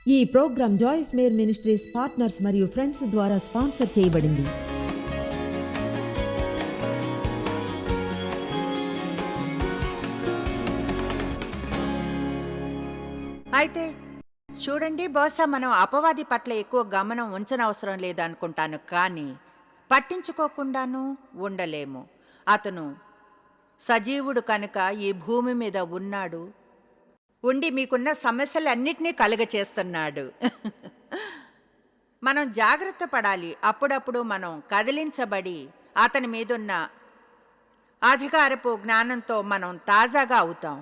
ఈ programme Joyce Meyer Ministries partners మరియు friends ద్వారా స్పాన్సర్ చేయబడింది. అయితే చూడండి, బహుశా మనం అపవాది పట్ల ఎక్కువ గమనం ఉంచనవసరం లేదనుకుంటాను, కానీ పట్టించుకోకుండాను ఉండలేము. అతను సజీవుడు కనుక ఈ భూమి మీద ఉన్నాడు, ఉండి మీకున్న సమస్యలన్నిటినీ కలుగచేస్తున్నాడు. మనం జాగ్రత్త పడాలి. అప్పుడప్పుడు మనం కదిలించబడి అతని మీదున్న అధికారపు జ్ఞానంతో మనం తాజాగా అవుతాం.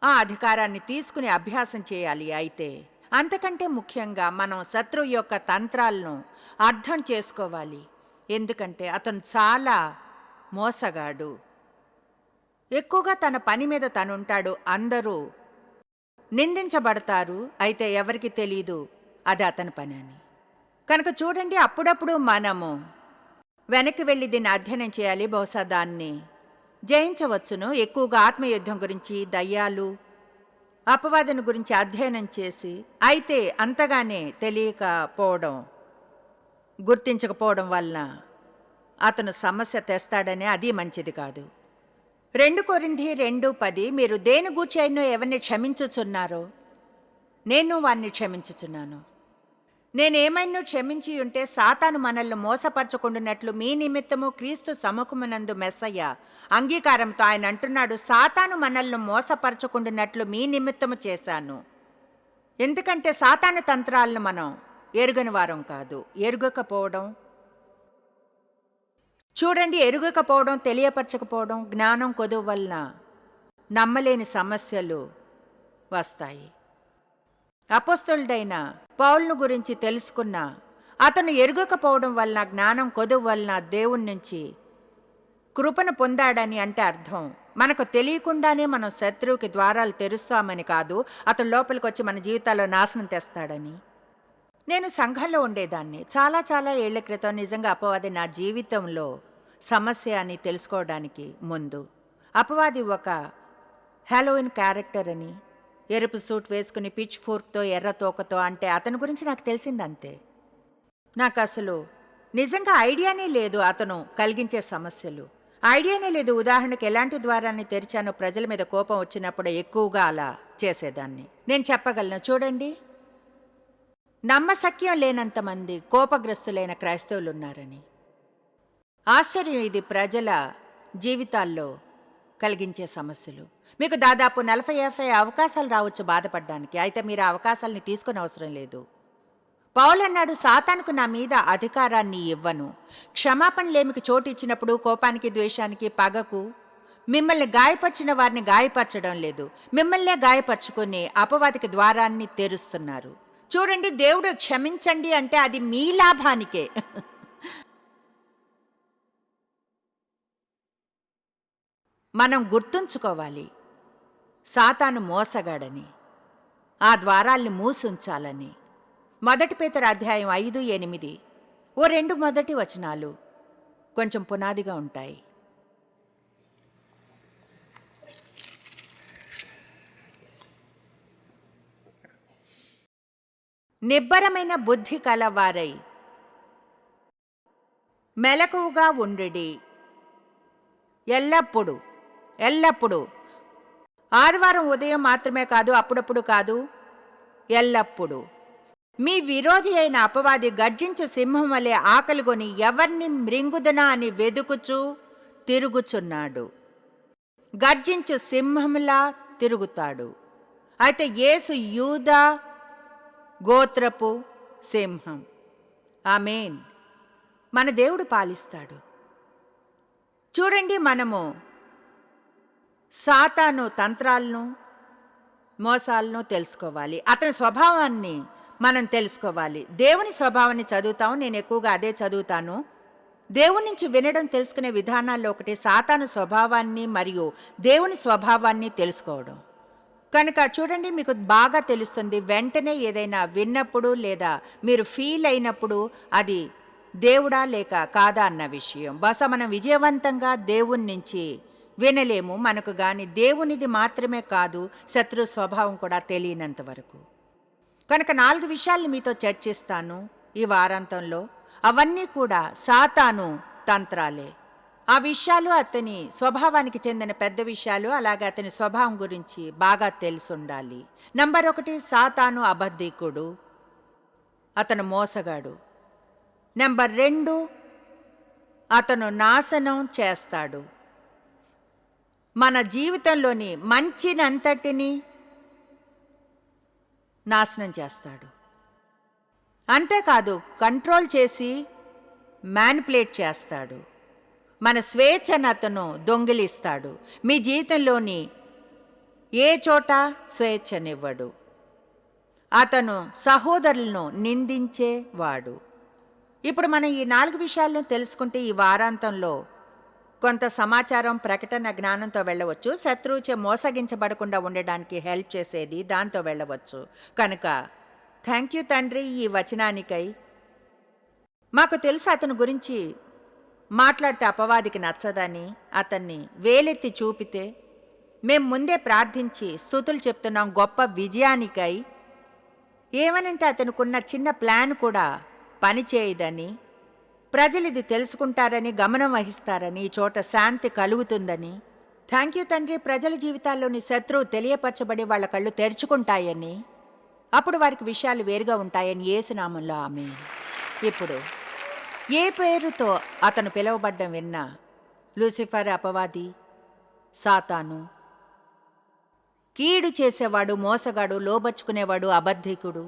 ఆ అధికారాన్ని తీసుకుని అభ్యాసం చేయాలి. అయితే అంతకంటే ముఖ్యంగా మనం శత్రువు యొక్క తంత్రాలను అర్థం చేసుకోవాలి. ఎందుకంటే అతను చాలా మోసగాడు. ఎక్కువగా తన పని మీద తనుంటాడు. అందరూ నిందించబడతారు, అయితే ఎవరికి తెలీదు అది అతని పని అని. కనుక చూడండి, అప్పుడప్పుడు మనము వెనక్కి వెళ్ళి దీన్ని అధ్యయనం చేయాలి. బహుశా దాన్ని జయించవచ్చును. ఎక్కువగా ఆత్మయుద్ధం గురించి, దయ్యాలు, అపవాదుని గురించి అధ్యయనం చేసి, అయితే అంతగానే తెలియకపోవడం, గుర్తించకపోవడం వలన అతను సమస్య తెస్తాడని అది మంచిది కాదు. 2 కొరింథీ 2:10 మీరు దేని గూర్చి అయినో ఎవరిని క్షమించుచున్నారో నేను వారిని క్షమించుచున్నాను. నేనేమైనా క్షమించి ఉంటే సాతాను మనల్ని మోసపరచకుండానట్లు మీ నిమిత్తము క్రీస్తు సముఖమునందు మెస్సయ్య అంగీకారంతో ఆయన అంటున్నాడు, సాతాను మనల్ని మోసపరచకుండానట్లు మీ నిమిత్తము చేశాను. ఎందుకంటే సాతాను తంత్రాలను మనం ఎరుగని వారం కాదు. ఎరుగకపోవడం, చూడండి, ఎరుగకపోవడం, తెలియపరచకపోవడం, జ్ఞానం కొదువు వలన నమ్మలేని సమస్యలు వస్తాయి. అపోస్తలుడైన పౌలును గురించి తెలుసుకున్న అతను ఎరుగకపోవడం వలన, జ్ఞానం కొదువు వలన దేవుని నుంచి కృపను పొందాడని అంటే అర్థం మనకు తెలియకుండానే మనం శత్రువుకి ద్వారాలు తెరుస్తామని కాదు, అతను లోపలికి వచ్చి మన జీవితాల్లో నాశనం తెస్తాడని. నేను సంఘంలో ఉండేదాన్ని చాలా ఏళ్ల క్రితం. నిజంగా అపవాది నా జీవితంలో సమస్య అని తెలుసుకోవడానికి ముందు, అపవాది ఒక హాలోవిన్ క్యారెక్టర్ అని, ఎరుపు సూట్ వేసుకుని పిచ్ ఫోర్క్తో ఎర్ర తోకతో, అంటే అతని గురించి నాకు తెలిసిందంతే. నాకు అసలు నిజంగా ఐడియానే లేదు అతను కలిగించే సమస్యలు. ఐడియానే లేదు. ఉదాహరణకు ఎలాంటి ద్వారాన్ని తెరిచానో ప్రజల మీద కోపం వచ్చినప్పుడు ఎక్కువగా అలా చేసేదాన్ని. నేను చెప్పగలను, చూడండి, నమ్మశక్యం లేనంతమంది కోపగ్రస్తులైన క్రైస్తవులు ఉన్నారని. ఆశ్చర్యం, ఇది ప్రజల జీవితాల్లో కలిగించే సమస్యలు. మీకు దాదాపు 40-50 అవకాశాలు రావచ్చు బాధపడడానికి, అయితే మీరు ఆ అవకాశాలని తీసుకునే అవసరం లేదు. పౌలు అన్నాడు, సాతానుకు నా మీద అధికారాన్ని ఇవ్వను. క్షమాపణ లేమికి చోటు ఇచ్చినప్పుడు కోపానికి, ద్వేషానికి, పగకు, మిమ్మల్ని గాయపరిచిన వారిని గాయపరచడం లేదు, మిమ్మల్నే గాయపరుచుకుని అపవాదికి ద్వారాన్ని తెరుస్తున్నారు. చూడండి, దేవుడు క్షమించండి అంటే అది మీ లాభానికే. మనం గుర్తుంచుకోవాలి, సాతాను మోసగాడని, ఆ ద్వారాల్ని మూసుంచాలని. 1 పేతురు అధ్యాయం 5-8 ఓ 2 మొదటి వచనాలు కొంచెం పునాదిగా ఉంటాయి. నిబ్బరమైన బుద్ధి కలవారై మెలకువగా ఉండుడి. ఎల్లప్పుడూ ఆదివారం ఉదయం మాత్రమే కాదు, అప్పుడప్పుడు కాదు, ఎల్లప్పుడూ. మీ విరోధి అయిన అపవాది గర్జించు సింహం వలె ఆకలిగొని ఎవరిని మృంగుదనా అని వెదుకుచూ తిరుగుచున్నాడు. గర్జించు సింహంలా తిరుగుతాడు. అయితే యేసు యూదా గోత్రపు సింహం. ఆమేన్. మన దేవుడు పాలిస్తాడు. చూడండి, మనము సాతాను తంత్రాలను, మోసాలను తెలుసుకోవాలి. అతని స్వభావాన్ని మనం తెలుసుకోవాలి. దేవుని స్వభావాన్ని చదువుతాం. నేను ఎక్కువగా అదే చదువుతాను. దేవుని నుంచి వినడం, తెలుసుకునే విధానాల్లో ఒకటి సాతాను స్వభావాన్ని మరియు దేవుని స్వభావాన్ని తెలుసుకోవడం. కనుక చూడండి, మీకు బాగా తెలుస్తుంది. వెంటనే ఏదైనా విన్నప్పుడు లేదా మీరు ఫీల్ అయినప్పుడు అది దేవుడా లేక కాదా అన్న విషయం. బహుశా మనం విజయవంతంగా దేవుని నుంచి వినలేము, మనకు గాని దేవునిది మాత్రమే కాదు, శత్రు స్వభావం కూడా తెలియనంత వరకు. కనుక 4 విషయాల్ని మీతో చర్చిస్తాను ఈ వారాంతంలో. అవన్నీ కూడా సాతాను తంత్రాలే. ఆ విషయాలు అతని స్వభావానికి చెందిన పెద్ద విషయాలు, అలాగే అతని స్వభావం గురించి బాగా తెలుసుండాలి. నంబర్ 1, సాతాను అబద్ధికుడు, అతను మోసగాడు. నెంబర్ 2, అతను నాశనం చేస్తాడు. మన జీవితంలోని మంచినంతటిని నాశనం చేస్తాడు. అంతేకాదు, కంట్రోల్ చేసి మ్యానిపులేట్ చేస్తాడు. మన స్వేచ్ఛను అతను దొంగిలిస్తాడు. మీ జీవితంలోని ఏ చోట స్వేచ్ఛనివ్వడు. అతను సహోదరులను నిందించేవాడు. ఇప్పుడు మనం ఈ 4 విషయాలను తెలుసుకుంటే ఈ వారాంతంలో కొంత సమాచారం, ప్రకటన జ్ఞానంతో వెళ్ళవచ్చు. శత్రువుచే మోసగించబడకుండా ఉండడానికి హెల్ప్ చేసేది దాంతో వెళ్ళవచ్చు. కనుక థ్యాంక్ యూ తండ్రి ఈ వచనానికై. మాకు తెలుసు అతని గురించి మాట్లాడితే అపవాదికి నచ్చదని. అతన్ని వేలెత్తి చూపితే మేం ముందే ప్రార్థించి స్తుతులు చెప్తున్నాం గొప్ప విజయానికై. ఏమనంటే అతనుకున్న చిన్న ప్లాన్ కూడా పనిచేయదని, ప్రజలు ఇది తెలుసుకుంటారని, గమనం వహిస్తారని, ఈ చోట శాంతి కలుగుతుందని. థ్యాంక్ యూ తండ్రి, ప్రజల జీవితాల్లోని శత్రువు తెలియపరచబడి వాళ్ళ కళ్ళు తెరుచుకుంటాయని, అప్పుడు వారికి విషయాలు వేరుగా ఉంటాయని యేసునామంలో ఆమేన్. ఇప్పుడు ఏ పేరుతో అతను పిలువబడ్డం విన్నా, లూసిఫర్ అపవాది, సాతాను, కీడు చేసేవాడు, మోసగాడు, లోబర్చుకునేవాడు, అబద్ధికుడు.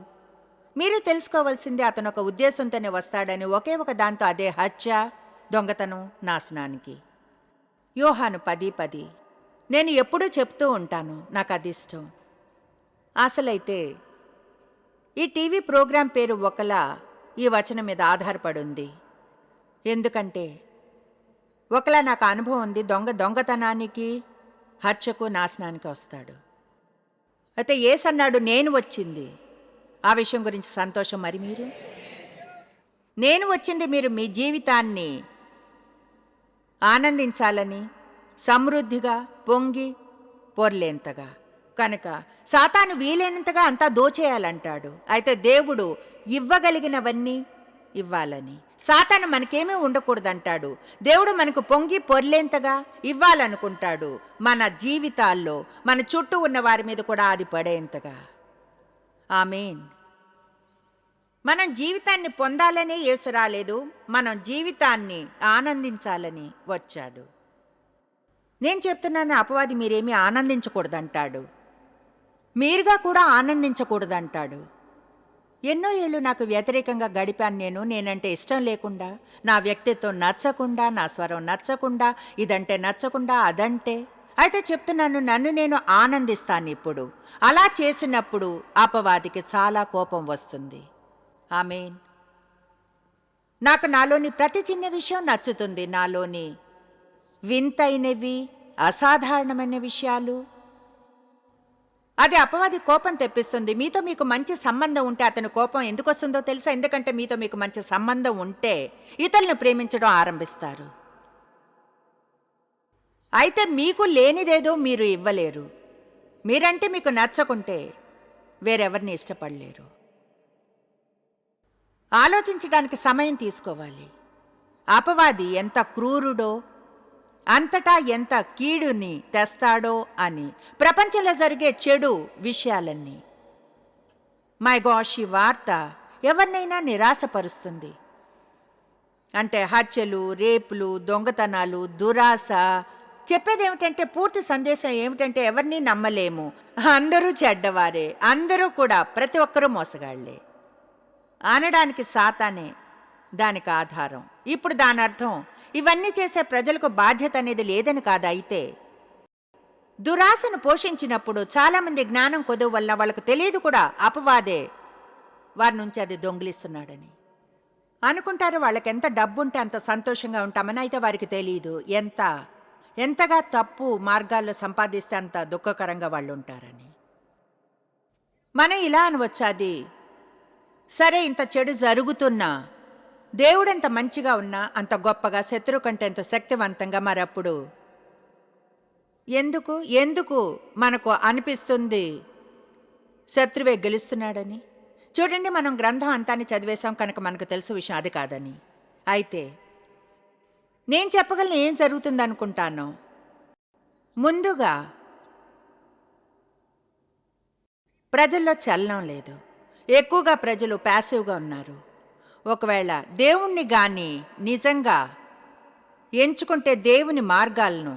మీరు తెలుసుకోవాల్సింది అతను ఒక ఉద్దేశంతోనే వస్తాడని. ఒకే ఒక దాంతో, అదే హత్య, దొంగతనం, నాశనానికి. యోహాను 10:10. నేను ఎప్పుడూ చెప్తూ ఉంటాను, నాకు అది ఇష్టం. అసలైతే ఈ టీవీ ప్రోగ్రాం పేరు ఒకలా ఈ వచనం మీద ఆధారపడి ఉంది. ఎందుకంటే ఒకలా నాకు అనుభవం ఉంది. దొంగతనానికి, హత్యకు, నాశనానికి వస్తాడు. అయితే యేసు అన్నాడు, నేను వచ్చింది. ఆ విషయం గురించి సంతోషం. మరి మీరు, నేను వచ్చింది మీరు మీ జీవితాన్ని ఆనందించాలని, సమృద్ధిగా పొంగి పొర్లేంతగా. కనుక సాతాను వీలైనంతగా అంతా దోచేయాలంటాడు. అయితే దేవుడు ఇవ్వగలిగినవన్నీ ఇవ్వాలని. సాతాను మనకేమీ ఉండకూడదంటాడు. దేవుడు మనకు పొంగి పొర్లేంతగా ఇవ్వాలనుకుంటాడు. మన జీవితాల్లో, మన చుట్టూ ఉన్న వారి మీద కూడా అది పడేంతగా. ఆమేన్. మనం జీవితాన్ని పొందాలనే యేసు రాలేదు, మనం జీవితాన్ని ఆనందించాలని వచ్చాడు. నేను చెప్తున్నాను, అపవాది మీరేమీ ఆనందించకూడదంటాడు, మీరుగా కూడా ఆనందించకూడదంటాడు. ఎన్నో ఏళ్ళు నాకు వ్యతిరేకంగా గడిపాను. నేనంటే ఇష్టం లేకుండా, నా వ్యక్తిత్వం నచ్చకుండా, నా స్వరం నచ్చకుండా, ఇదంటే నచ్చకుండా, అదంటే. అయితే చెప్తున్నాను, నన్ను నేను ఆనందిస్తాను. ఇప్పుడు అలా చేసినప్పుడు అపవాదికి చాలా కోపం వస్తుంది. ఆమేన్. నాకు నాలోని ప్రతి చిన్న విషయం నచ్చుతుంది. నాలోని వింతైనవి, అసాధారణమైన విషయాలు, అది అపవాది కోపం తెప్పిస్తుంది. మీతో మీకు మంచి సంబంధం ఉంటే అతని కోపం ఎందుకు వస్తుందో తెలుసా? ఎందుకంటే మీతో మీకు మంచి సంబంధం ఉంటే ఇతరులను ప్రేమించడం ఆరంభిస్తారు. అయితే మీకు లేనిదేదో మీరు ఇవ్వలేరు. మీరంటే మీకు నచ్చకుంటే వేరెవరిని ఇష్టపడలేరు. ఆలోచించడానికి సమయం తీసుకోవాలి. అపవాది ఎంత క్రూరుడో, అంతటా ఎంత కీడుని తెస్తాడో అని. ప్రపంచంలో జరిగే చెడు విషయాలన్నీ, మై గాష్, ఈ వార్త ఎవరినైనా నిరాశపరుస్తుంది. అంటే హత్యలు, రేపులు, దొంగతనాలు, దురాశ. చెప్పేది ఏమిటంటే, పూర్తి సందేశం ఏమిటంటే, ఎవరిని నమ్మలేము, అందరూ చెడ్డవారే, అందరూ కూడా, ప్రతి ఒక్కరూ మోసగాళ్లే అనడానికి సాతానే దానికి ఆధారం. ఇప్పుడు దాని అర్థం ఇవన్నీ చేసే ప్రజలకు బాధ్యత అనేది లేదని కాదు. అయితే దురాశను పోషించినప్పుడు చాలామంది జ్ఞానం కొదువు వల్ల వాళ్ళకు తెలియదు కూడా అపవాదే వారి నుంచి అది దొంగిలిస్తున్నాడని అనుకుంటారు. వాళ్ళకి ఎంత డబ్బుంటే అంత సంతోషంగా ఉంటామని. అయితే వారికి తెలియదు ఎంతగా తప్పు మార్గాల్లో సంపాదిస్తే అంత దుఃఖకరంగా వాళ్ళు ఉంటారని. మనం ఇలా అనవచ్చు, అది సరే, ఇంత చెడు జరుగుతున్నా దేవుడు ఎంత మంచిగా ఉన్నా, అంత గొప్పగా, శత్రువు కంటే ఎంతో శక్తివంతంగా, మరప్పుడు ఎందుకు మనకు అనిపిస్తుంది శత్రువే గెలుస్తున్నాడని? చూడండి, మనం గ్రంథం అంతాన్ని చదివేశాం కనుక మనకు తెలుసు విషయం అది కాదని. అయితే నేను చెప్పగలను ఏం జరుగుతుంది అనుకుంటాను. ముందుగా ప్రజల్లో చలనం లేదు. ఎక్కువగా ప్రజలు ప్యాసివ్గా ఉన్నారు. ఒకవేళ దేవుణ్ణి గాని నిజంగా ఎంచుకుంటే దేవుని మార్గాలను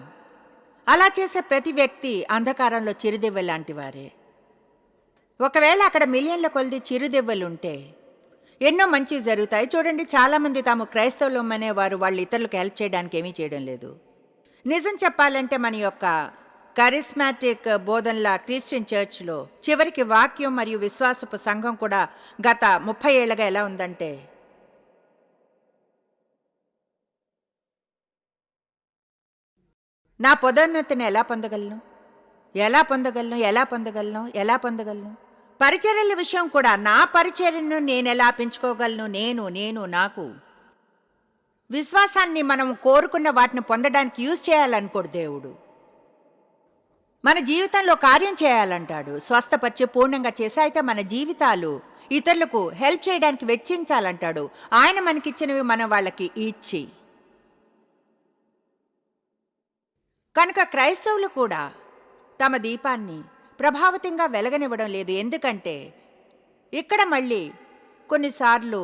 అలా చేసే ప్రతి వ్యక్తి అంధకారంలో చిరుదివ్వ లాంటి వారే. ఒకవేళ అక్కడ మిలియన్ల కొలది చిరుదివ్వలుంటే ఎన్నో మంచివి జరుగుతాయి. చూడండి, చాలామంది తాము క్రైస్తవులు అనేవారు వాళ్ళు ఇతరులకు హెల్ప్ చేయడానికి ఏమీ చేయడం లేదు. నిజం చెప్పాలంటే మన యొక్క కరిస్మాటిక్ బోధనల క్రిస్టియన్ చర్చ్లో చివరికి వాక్యం మరియు విశ్వాసపు సంఘం కూడా గత 30 ఏళ్లుగా ఎలా ఉందంటే, నా పదోన్నతిని ఎలా పొందగలను. పరిచర్యల విషయం కూడా, నా పరిచర్యను నేను ఎలా పెంచుకోగలను. నాకు విశ్వాసాన్ని మనం కోరుకున్న వాటిని పొందడానికి యూజ్ చేయాలనుకోడు దేవుడు. మన జీవితంలో కార్యం చేయాలంటాడు, స్వస్థపరిచి పూర్ణంగా చేసి. అయితే మన జీవితాలు ఇతరులకు హెల్ప్ చేయడానికి వెచ్చించాలంటాడు. ఆయన మనకిచ్చినవి మనం వాళ్ళకి ఇచ్చి. కనుక క్రైస్తవులు కూడా తమ దీపాన్ని ప్రభావితంగా వెలగనివ్వడం లేదు. ఎందుకంటే ఇక్కడ మళ్ళీ కొన్నిసార్లు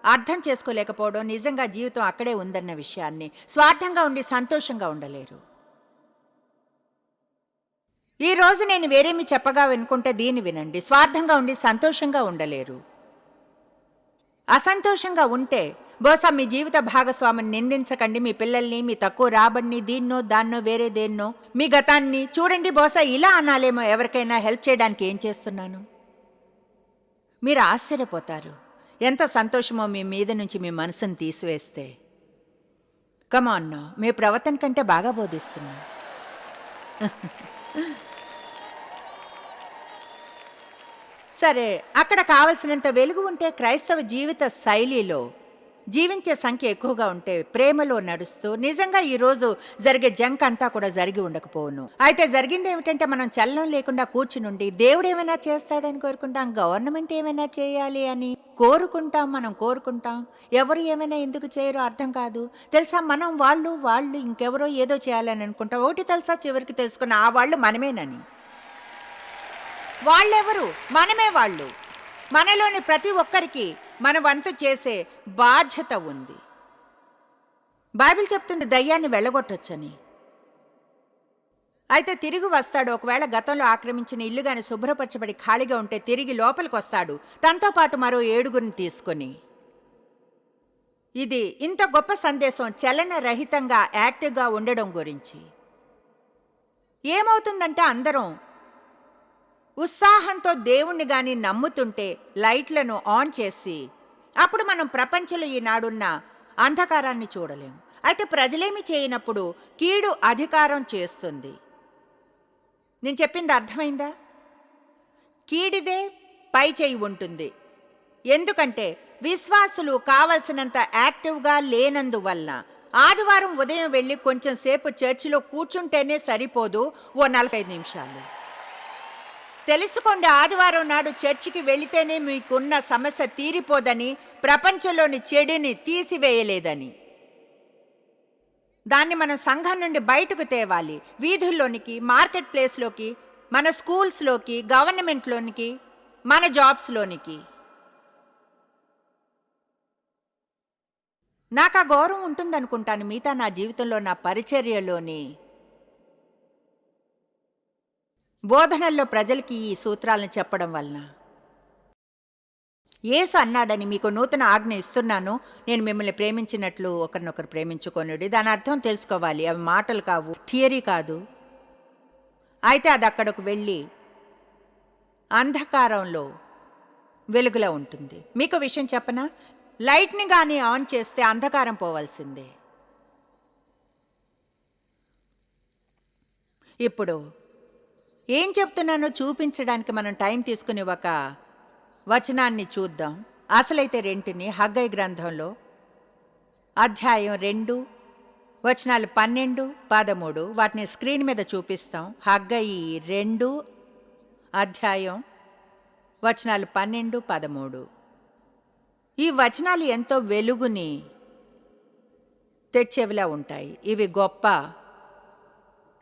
అర్థం చేసుకోలేకపోవడం, నిజంగా జీవితం అక్కడే ఉందన్న విషయాన్ని. స్వార్థంగా ఉండి సంతోషంగా ఉండలేరు. ఈరోజు నేను వేరేమి చెప్పగా వినుకుంటే దీన్ని వినండి. స్వార్థంగా ఉండి సంతోషంగా ఉండలేరు. అసంతోషంగా ఉంటే బహుశా మీ జీవిత భాగస్వామిని నిందించకండి, మీ పిల్లల్ని, మీ తక్కువ రాబడిని, దీన్నో దాన్నో వేరే దేన్నో, మీ గతాన్ని చూడండి. బహుశా ఇలా అనాలేమో, ఎవరికైనా హెల్ప్ చేయడానికి ఏం చేస్తున్నాను. మీరు ఆశ్చర్యపోతారు ఎంత సంతోషమో మీ మీద నుంచి మీ మనసును తీసివేస్తే. కమాన్, మీ ప్రవర్తన కంటే బాగా బోధిస్తున్నా. సరే, అక్కడ కావలసినంత వెలుగు ఉంటే, క్రైస్తవ జీవిత శైలిలో జీవించే సంఖ్య ఎక్కువగా ఉంటే, ప్రేమలో నడుస్తూ, నిజంగా ఈరోజు జరిగే జంక్ అంతా కూడా జరిగి ఉండకపోవును. అయితే జరిగింది ఏమిటంటే, మనం చలనం లేకుండా కూర్చునుండి దేవుడు ఏమైనా చేస్తాడని కోరుకుంటాం, గవర్నమెంట్ ఏమైనా చేయాలి అని మనం కోరుకుంటాం. ఎవరు ఏమైనా ఎందుకు చేయరో అర్థం కాదు. తెలుసా, మనం వాళ్ళు ఇంకెవరో ఏదో చేయాలని అనుకుంటాం. ఒకటి తెలుసా, చివరికి తెలుసుకున్న ఆ వాళ్ళు మనమేనని. వాళ్ళెవరు? మనమే వాళ్ళు. మనలోని ప్రతి ఒక్కరికి మన వంతు చేసే బాధ్యత ఉంది. బైబిల్ చెప్తుంది దయ్యాన్ని వెళ్ళగొట్టొచ్చని. అయితే తిరిగి వస్తాడు. ఒకవేళ గతంలో ఆక్రమించిన ఇల్లు గాని శుభ్రపరచబడి ఖాళీగా ఉంటే తిరిగి లోపలికి వస్తాడు, తనతో పాటు మరో 7గురిని తీసుకొని. ఇది ఇంత గొప్ప సందేశం చలన రహితంగా యాక్టివ్గా ఉండడం గురించి. ఏమవుతుందంటే, అందరం ఉత్సాహంతో దేవుణ్ణి గాని నమ్ముతుంటే లైట్లను ఆన్ చేసి, అప్పుడు మనం ప్రపంచంలో ఈనాడున్న అంధకారాన్ని చూడలేం. అయితే ప్రజలేమి చేయనప్పుడు కీడు అధికారం చేస్తుంది. నేను చెప్పింది అర్థమైందా? కీడిదే పై చేయి ఉంటుంది. ఎందుకంటే విశ్వాసులు కావలసినంత యాక్టివ్గా లేనందువల్ల. ఆదివారం ఉదయం వెళ్ళి కొంచెం సేపు చర్చిలో కూర్చుంటేనే సరిపోదు, ఓ 45 నిమిషాలు. తెలుసుకోండి, ఆదివారం నాడు చర్చికి వెళితేనే మీకున్న సమస్య తీరిపోదని, ప్రపంచంలోని చెడుని తీసివేయలేదని. దాన్ని మనం సంఘం నుండి బయటకు తేవాలి. వీధుల్లోనికి, మార్కెట్ ప్లేస్లోకి, మన స్కూల్స్లోకి, గవర్నమెంట్లోనికి, మన జాబ్స్లోనికి. నాకు ఆ గౌరవం ఉంటుందనుకుంటాను. మిగతా నా జీవితంలో, నా పరిచర్యలోని బోధనల్లో ప్రజలకి ఈ సూత్రాలను చెప్పడం వలన. యేసు అన్నాడని మీకు నూతన ఆజ్ఞ ఇస్తున్నాను, నేను మిమ్మల్ని ప్రేమించినట్లు ఒకరినొకరు ప్రేమించుకొనుడి. దాని అర్థం తెలుసుకోవాలి. అవి మాటలు కావు, థియరీ కాదు. అయితే అది అక్కడకు వెళ్ళి అంధకారంలో వెలుగులో ఉంటుంది. మీకు విషయం చెప్పనా? లైట్ని కానీ ఆన్ చేస్తే అంధకారం పోవాల్సిందే. ఇప్పుడు ఏం చెప్తున్నానో చూపించడానికి మనం టైం తీసుకుని ఒక వచనాన్ని చూద్దాం. అసలైతే రెంటిని హగ్గై గ్రంథంలో అధ్యాయం 2 వచనాలు 12, 13 వాటిని స్క్రీన్ మీద చూపిస్తాం. హగ్గయి 2 అధ్యాయం వచనాలు 12, 13. ఈ వచనాలు ఎంతో వెలుగుని తెచ్చేవిలా ఉంటాయి. ఇవి గొప్ప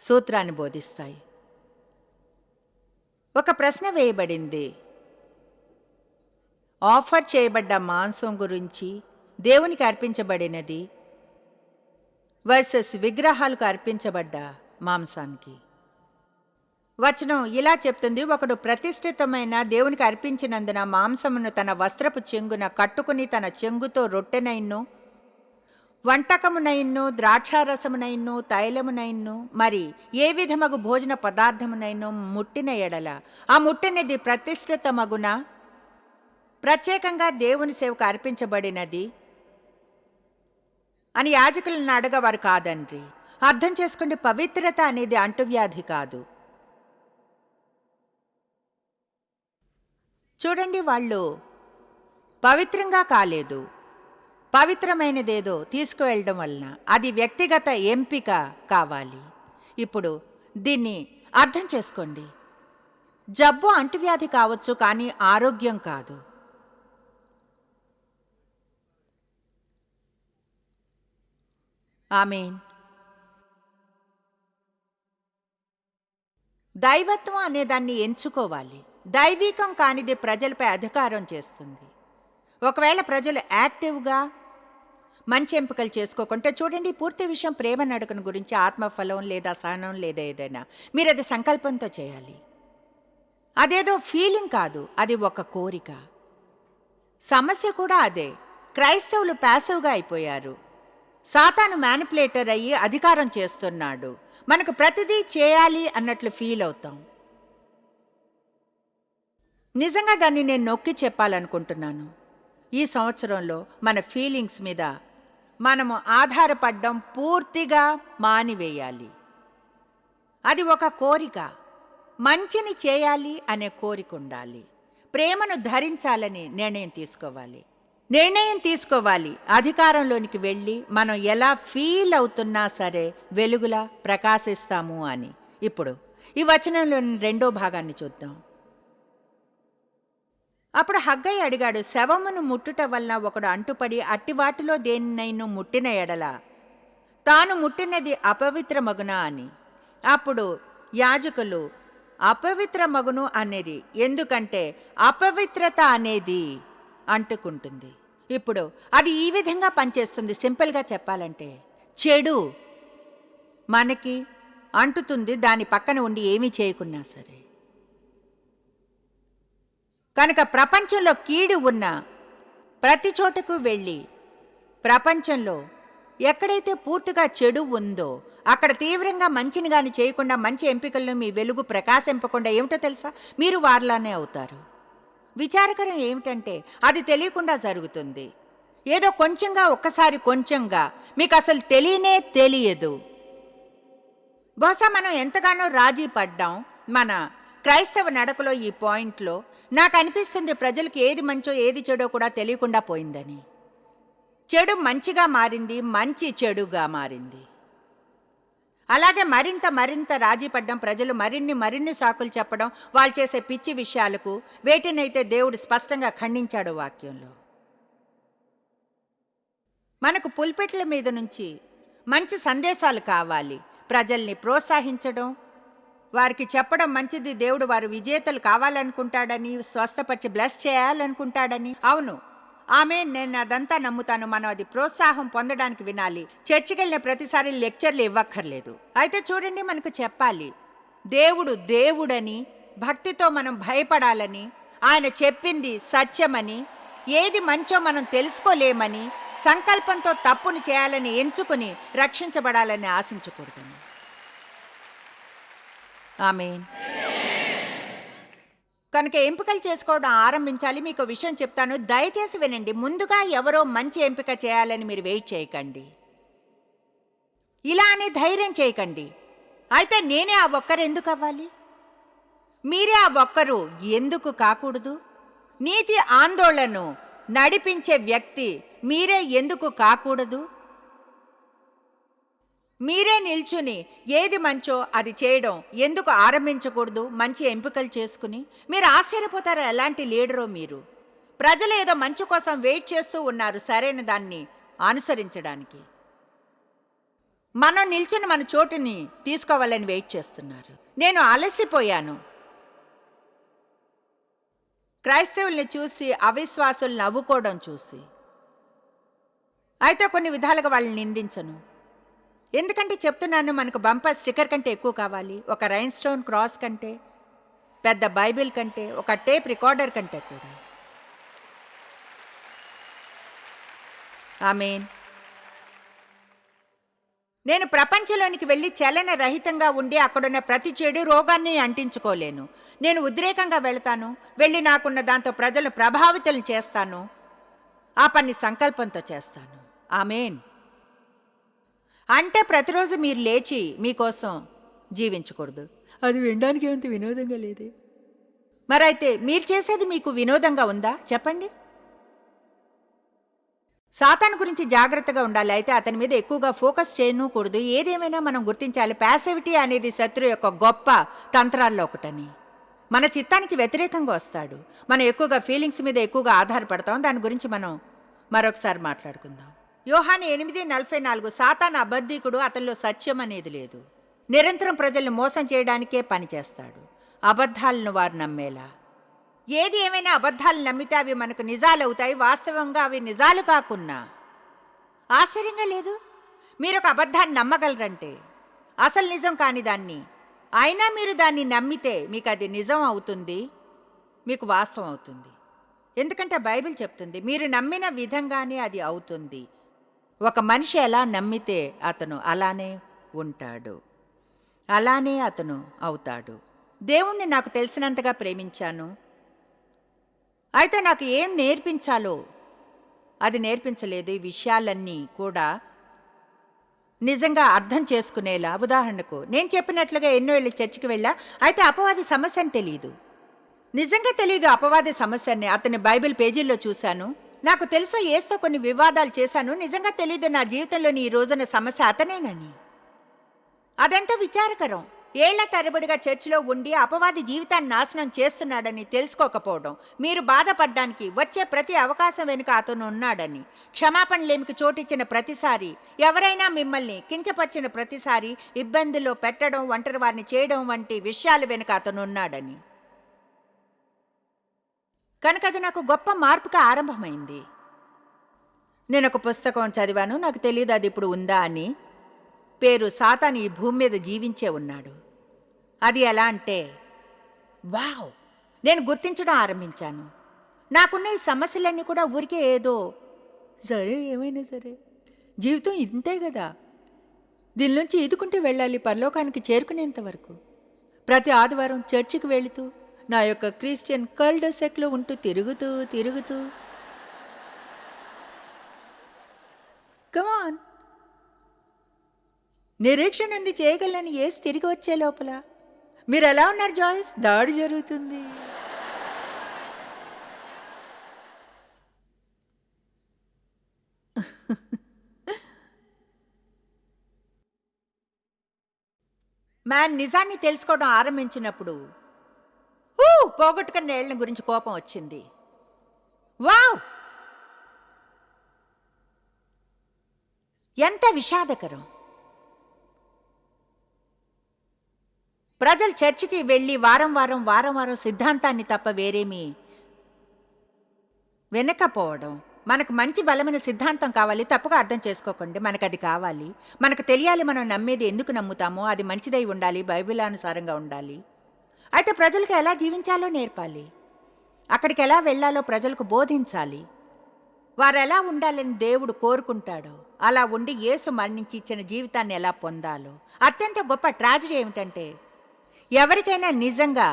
సూత్రాన్ని బోధిస్తాయి. ఒక ప్రశ్న వేయబడింది. ఆఫర్ చేయబడ్డ మాంసం గురించి, దేవునికి అర్పించబడినది వర్సెస్ విగ్రహాలకు అర్పించబడ్డ మాంసానికి. వచనం ఇలా చెప్తుంది: ఒకడు ప్రతిష్ఠితమైన దేవునికి అర్పించినందున మాంసమును తన వస్త్రపు చెంగున కట్టుకుని తన చెంగుతో రొట్టెనైన్ను, వంటకమునైన్ను, ద్రాక్షారసమునైన్ను, తైలమునైన్ను, మరి ఏ విధమగు భోజన పదార్థమునైన్ను ముట్టిన ఎడల ఆ ముట్టినది ప్రతిష్ఠితమగున, ప్రత్యేకంగా దేవుని సేవకు అర్పించబడినది అని యాజకులను అడగవారు కాదండ్రి. అర్థం చేసుకోండి, పవిత్రత అనేది అంటువ్యాధి కాదు. చూడండి, వాళ్ళు పవిత్రంగా కాలేదు, పవిత్రమైనదేదో తీసుకువెళ్ళడం వలన అది వ్యక్తిగత ఎంపిక కావాలి. ఇప్పుడు దీన్ని అర్థం చేసుకోండి. జబ్బు అంటువ్యాధి కావచ్చు, కానీ ఆరోగ్యం కాదు. ఆమేన్. దైవత్వం అనేదాన్ని ఎంచుకోవాలి. దైవికం కానిది ప్రజలపై అధికారం చేస్తుంది. ఒకవేళ ప్రజలు యాక్టివ్గా మంచి ఎంపికలు చేసుకోకుంటే, చూడండి, పూర్తి విషయం ప్రేమ నడకను గురించి, ఆత్మఫలం లేదా సహనం లేదా ఏదైనా, మీరు అది సంకల్పంతో చేయాలి. అదేదో ఫీలింగ్ కాదు, అది ఒక కోరిక. సమస్య కూడా అదే. క్రైస్తవులు ప్యాసివ్గా అయిపోయారు. సాతాను మ్యానిపులేటర్ అయ్యి అధికారం చేస్తున్నాడు. మనకు ప్రతిదీ చేయాలి అన్నట్లు ఫీల్ అవుతాం. నిజంగా దాన్ని నేను నొక్కి చెప్పాలనుకుంటున్నాను. ఈ సంవత్సరంలో మన ఫీలింగ్స్ మీద మనము ఆధారపడడం పూర్తిగా మానివేయాలి. అది ఒక కోరిక. మంచిని చేయాలి అనే కోరిక ఉండాలి. ప్రేమను ధరించాలని నిర్ణయం తీసుకోవాలి. అధికారంలోనికి వెళ్ళి మనం ఎలా ఫీల్ అవుతున్నా సరే వెలుగులా ప్రకాశిస్తాము అని. ఇప్పుడు ఈ వచనంలోని 2వ భాగాన్ని చూద్దాం. అప్పుడు హగ్గయి అడిగాడు, శవమును ముట్టుట వలన ఒకడు అంటుపడి అట్టివాటిలో దేనినైనా ముట్టిన ఎడల తాను ముట్టినది అపవిత్రమగునా అని. అప్పుడు యాజకులు అపవిత్రమగును అనేది, ఎందుకంటే అపవిత్రత అనేది అంటుకుంటుంది. ఇప్పుడు అది ఈ విధంగా పనిచేస్తుంది. సింపుల్గా చెప్పాలంటే, చెడు మనకి అంటుతుంది దాని పక్కన ఉండి ఏమీ చేయకున్నా సరే. కనుక ప్రపంచంలో కీడు ఉన్న ప్రతి చోటకు వెళ్ళి, ప్రపంచంలో ఎక్కడైతే పూర్తిగా చెడు ఉందో అక్కడ తీవ్రంగా మంచిని గాని చేయకుండా, మంచి ఎంపికలను మీ వెలుగు ప్రకాశింపకుండా, ఏమిటో తెలుసా, మీరు వారిలానే అవుతారు. విచారకరం ఏమిటంటే అది తెలియకుండా జరుగుతుంది. ఏదో కొంచెంగా, ఒక్కసారి కొంచెంగా, మీకు అసలు తెలియదు. బహుశా మనం ఎంతగానో రాజీ పడ్డాం మన క్రైస్తవ నడకలో. ఈ పాయింట్లో నాకు అనిపిస్తుంది ప్రజలకు ఏది మంచో ఏది చెడో కూడా తెలియకుండా పోయిందని. చెడు మంచిగా మారింది, మంచి చెడుగా మారింది. అలాగే మరింత రాజీ పడ్డం. ప్రజలు మరిన్ని సాకులు చెప్పడం, వాళ్ళు చేసే పిచ్చి విషయాలకు, వేటినైతే దేవుడు స్పష్టంగా ఖండించాడు వాక్యంలో. మనకు పుల్పెట్ల మీద నుంచి మంచి సందేశాలు కావాలి. ప్రజల్ని ప్రోత్సహించడం, వారికి చెప్పడం మంచిది. దేవుడు వారు విజేతలు కావాలనుకుంటాడని, స్వస్థపరిచి బ్లెస్ చేయాలనుకుంటాడని. అవును, నేను అదంతా నమ్ముతాను. మనం అది ప్రోత్సాహం పొందడానికి వినాలి. చర్చికి వెళ్ళిన ప్రతిసారి లెక్చర్లు ఇవ్వక్కర్లేదు. అయితే చూడండి, మనకు చెప్పాలి దేవుడని, భక్తితో మనం భయపడాలని, ఆయన చెప్పింది సత్యమని, ఏది మంచో మనం తెలుసుకోలేమని, సంకల్పంతో తప్పును చేయాలని ఎంచుకుని రక్షించబడాలని ఆశించకూడదని. ఆమేన్. కనుక ఎంపికలు చేసుకోవడం ఆరంభించాలి. మీకు విషయం చెప్తాను, దయచేసి వినండి. ముందుగా ఎవరో మంచి ఎంపిక చేయాలని మీరు వెయిట్ చేయకండి. ఇలా అని ధైర్యం చేయకండి. అయితే నేనే ఆ ఒక్కరు ఎందుకు అవ్వాలి? మీరే ఆ ఒక్కరు ఎందుకు కాకూడదు? నీతి ఆందోళనను నడిపించే వ్యక్తి మీరే ఎందుకు కాకూడదు? మీరే నిల్చుని ఏది మంచో అది చేయడం ఎందుకు ఆరంభించకూడదు? మంచి ఎంపికలు చేసుకుని మీరు ఆశ్చర్యపోతారు ఎలాంటి లీడరో మీరు. ప్రజలు ఏదో మంచి కోసం వెయిట్ చేస్తూ ఉన్నారు సరైన దాన్ని అనుసరించడానికి. మనం నిల్చుని మన చోటుని తీసుకోవాలని వెయిట్ చేస్తున్నారు. నేను అలసిపోయాను క్రైస్తవుల్ని చూసి, అవిశ్వాసులు నవ్వుకోవడం చూసి. అయితే కొన్ని విధాలుగా వాళ్ళని నిందించను. ఎందుకంటే చెప్తున్నాను, మనకు బంపర్ స్టిక్కర్ కంటే ఎక్కువ కావాలి, ఒక రైన్ స్టోన్ క్రాస్ కంటే, పెద్ద బైబిల్ కంటే, ఒక టేప్ రికార్డర్ కంటే కూడా. ఆమేన్. నేను ప్రపంచంలోనికి వెళ్ళి చలన రహితంగా ఉండి అక్కడున్న ప్రతి చెడు రోగాన్ని అంటించుకోలేను. నేను ఉద్రేకంగా వెళతాను, వెళ్ళి నాకున్న దాంతో ప్రజలను ప్రభావితులను చేస్తాను. ఆ పని సంకల్పంతో చేస్తాను. ఆమేన్. అంటే ప్రతిరోజు మీరు లేచి మీకోసం జీవించకూడదు. అది వినడానికి ఏమంత వినోదంగా లేదే. మరైతే మీరు చేసేది మీకు వినోదంగా ఉందా చెప్పండి? సాతాను గురించి జాగ్రత్తగా ఉండాలి. అయితే అతని మీద ఎక్కువగా ఫోకస్ చేయకూడదు. ఏదేమైనా మనం గుర్తించాలి, ప్యాసివిటీ అనేది శత్రువు యొక్క గొప్ప తంత్రాల్లో ఒకటని. మన చిత్తానికి వ్యతిరేకంగా వస్తాడు. మనం ఎక్కువగా ఫీలింగ్స్ మీద ఎక్కువగా ఆధారపడతాం. దాని గురించి మనం మరొకసారి మాట్లాడుకుందాం. యోహాను 8:44 సాతాను అబద్ధీకుడు, అతనిలో సత్యం అనేది లేదు. నిరంతరం ప్రజల్ని మోసం చేయడానికే పనిచేస్తాడు, అబద్ధాలను వారు నమ్మేలా. ఏది ఏమైనా అబద్ధాలు నమ్మితే అవి మనకు నిజాలు అవుతాయి. వాస్తవంగా అవి నిజాలు కాకున్నా ఆశ్చర్యంగా లేదు. మీరు ఒక అబద్ధాన్ని నమ్మగలరంటే, అసలు నిజం కాని దాన్ని, అయినా మీరు దాన్ని నమ్మితే మీకు అది నిజం అవుతుంది, మీకు వాస్తవం అవుతుంది. ఎందుకంటే బైబిల్ చెప్తుంది, మీరు నమ్మిన విధంగానే అది అవుతుంది. ఒక మనిషి ఎలా నమ్మితే అతను అలానే ఉంటాడు, అలానే అతను అవుతాడు. దేవుణ్ణి నాకు తెలిసినంతగా ప్రేమించాను. అయితే నాకు ఏం నేర్పించాలో అది నేర్పించలేదు. ఈ విషయాలన్నీ కూడా నిజంగా అర్థం చేసుకునేలా. ఉదాహరణకు నేను చెప్పినట్లుగా ఎన్నో ఏళ్ళు చర్చికి వెళ్ళా, అయితే అపవాది సమస్య అని తెలియదు. నిజంగా తెలియదు అపవాది సమస్యని. అతని బైబిల్ పేజీల్లో చూశాను. నాకు తెలుసో ఏస్తో కొన్ని వివాదాలు చేశాను. నిజంగా తెలీదు నా జీవితంలోని ఈ రోజున సమస్య అతనేనని. అదెంతో విచారకరం. ఏళ్ల తరబడిగా చర్చిలో ఉండి అపవాది జీవితాన్ని నాశనం చేస్తున్నాడని తెలుసుకోకపోవడం, మీరు బాధపడ్డానికి వచ్చే ప్రతి అవకాశం వెనుక అతను ఉన్నాడని, క్షమాపణలేమికి చోటిచ్చిన ప్రతిసారి, ఎవరైనా మిమ్మల్ని కించపరిచిన ప్రతిసారి ఇబ్బందుల్లో పెట్టడం, ఒంటరి వారిని చేయడం వంటి విషయాల వెనుక అతను ఉన్నాడని. కనుక అది నాకు గొప్ప మార్పుగా ఆరంభమైంది. నేను ఒక పుస్తకం చదివాను, నాకు తెలియదు అది ఇప్పుడు ఉందా అని. పేరు సాతాను ఈ భూమి మీద జీవించే ఉన్నాడు. అది ఎలా అంటే, వావ్, నేను గుర్తించడం ఆరంభించాను. నాకున్న ఈ సమస్యలన్నీ కూడా ఊరికే ఏదో సరే ఏమైనా సరే జీవితం ఇంతే కదా, దీని నుంచి ఈదుకుంటూ వెళ్ళాలి పరలోకానికి చేరుకునేంత వరకు. ప్రతి ఆదివారం చర్చికి వెళుతూ నా యొక్క క్రిస్టియన్ కల్డసెక్లో ఉంటూ తిరుగుతూ తిరుగుతూ కమాన్ నిరీక్షణ ఉంది చేయగలని ఏసి తిరిగి వచ్చే లోపల మీరు ఎలా ఉన్నారు జాయిస్? దాడి జరుగుతుంది. మ్యాన్ నిజాన్ని తెలుసుకోవడం ఆరంభించినప్పుడు పోగొట్టుకున్న ఏళ్ల గురించి కోపం వచ్చింది. వావ్, ఎంత విషాదకరం. ప్రజలు చర్చికి వెళ్ళి వారం వారం సిద్ధాంతాన్ని తప్ప వేరేమీ వినకపోవడం. మనకు మంచి బలమైన సిద్ధాంతం కావాలి, తప్పుగా అర్థం చేసుకోకండి. మనకు అది కావాలి, మనకు తెలియాలి. మనం నమ్మేది ఎందుకు నమ్ముతామో అది మంచిదై ఉండాలి, బైబిల్ అనుసారంగా ఉండాలి. అయితే ప్రజలకు ఎలా జీవించాలో నేర్పాలి, అక్కడికి ఎలా వెళ్ళాలో ప్రజలకు బోధించాలి. వారు ఎలా ఉండాలని దేవుడు కోరుకుంటాడో అలా ఉండి యేసు మరణించి ఇచ్చిన జీవితాన్ని ఎలా పొందాలో. అత్యంత గొప్ప ట్రాజడీ ఏమిటంటే, ఎవరికైనా నిజంగా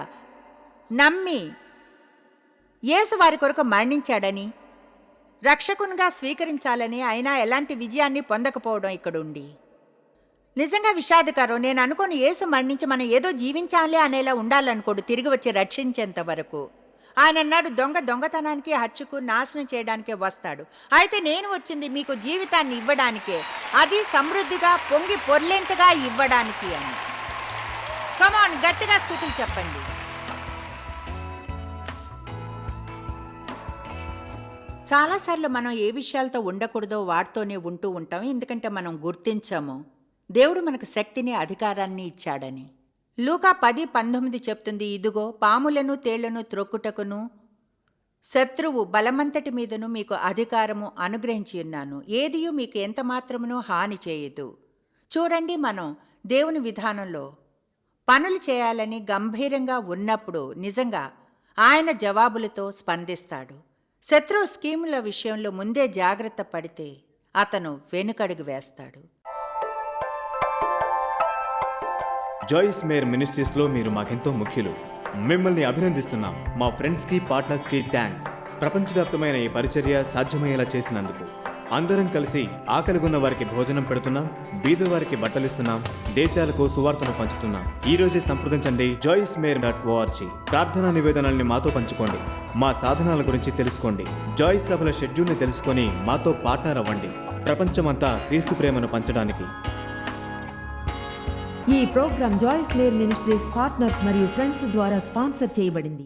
నమ్మి యేసు వారి కొరకు మరణించాడని, రక్షకునిగా స్వీకరించాలని అయినా ఎలాంటి విజయాన్ని పొందకపోవడం ఇక్కడుండి నిజంగా విషాదకరం. నేను అనుకోని యేసు మరణించి మనం ఏదో జీవించాలి అనేలా ఉండాలనుకోడు, తిరిగి వచ్చి రక్షించేంత వరకు. ఆయన అన్నాడు, దొంగ దొంగతనానికి, హత్యకు, నాశనం చేయడానికే వస్తాడు. అయితే నేను వచ్చింది మీకు జీవితాన్ని ఇవ్వడానికే, అది సమృద్ధిగా పొంగి పొర్లేంతగా ఇవ్వడానికి అని. కమాన్, గట్టిగా స్తుతులు చెప్పండి. చాలాసార్లు మనం ఏ విషయాలతో ఉండకూడదో వాటితోనే ఉంటూ ఉంటాం, ఎందుకంటే మనం గుర్తించము దేవుడు మనకు శక్తిని, అధికారాన్ని ఇచ్చాడని. లూకా 10:19 చెప్తుంది, ఇదిగో పాములను తేళ్లను త్రొక్కుటకును శత్రువు బలమంతటి మీదను మీకు అధికారము అనుగ్రహించి ఉన్నాను, ఏదియు మీకు ఎంత మాత్రమునూ హాని చేయదు. చూడండి, మనం దేవుని విధానంలో పనులు చేయాలని గంభీరంగా ఉన్నప్పుడు నిజంగా ఆయన జవాబులతో స్పందిస్తాడు. శత్రువు స్కీముల విషయంలో ముందే జాగ్రత్త పడితే అతను వెనుకడుగు వేస్తాడు. జాయిస్ మేర్ మినిస్ట్రీస్లో మీరు మాకెంతో ముఖ్యులు. మిమ్మల్ని అభినందిస్తున్నాం. మా ఫ్రెండ్స్కి, పార్ట్నర్స్కి థ్యాంక్స్. ప్రపంచవ్యాప్తమైన ఈ పరిచర్య సాధ్యమయ్యేలా చేసినందుకు. అందరం కలిసి ఆకలిగొన్న వారికి భోజనం పెడుతున్నాం, బీదవారికి బట్టలిస్తున్నాం, దేశాలకు సువార్తను పంచుతున్నాం. ఈ రోజే సంప్రదించండి joycemeir.org. ప్రార్థనా నివేదనల్ని మాతో పంచుకోండి, మా సాధనాల గురించి తెలుసుకోండి, జాయిస్ సభల షెడ్యూల్ని తెలుసుకొని మాతో పార్ట్నర్ అవ్వండి. ప్రపంచమంతా క్రీస్తు ప్రేమను పంచడానికి. ఈ programme Joyce Meyer Ministries partners మరియు ఫ్రెండ్స్ ద్వారా స్పాన్సర్ చేయబడింది.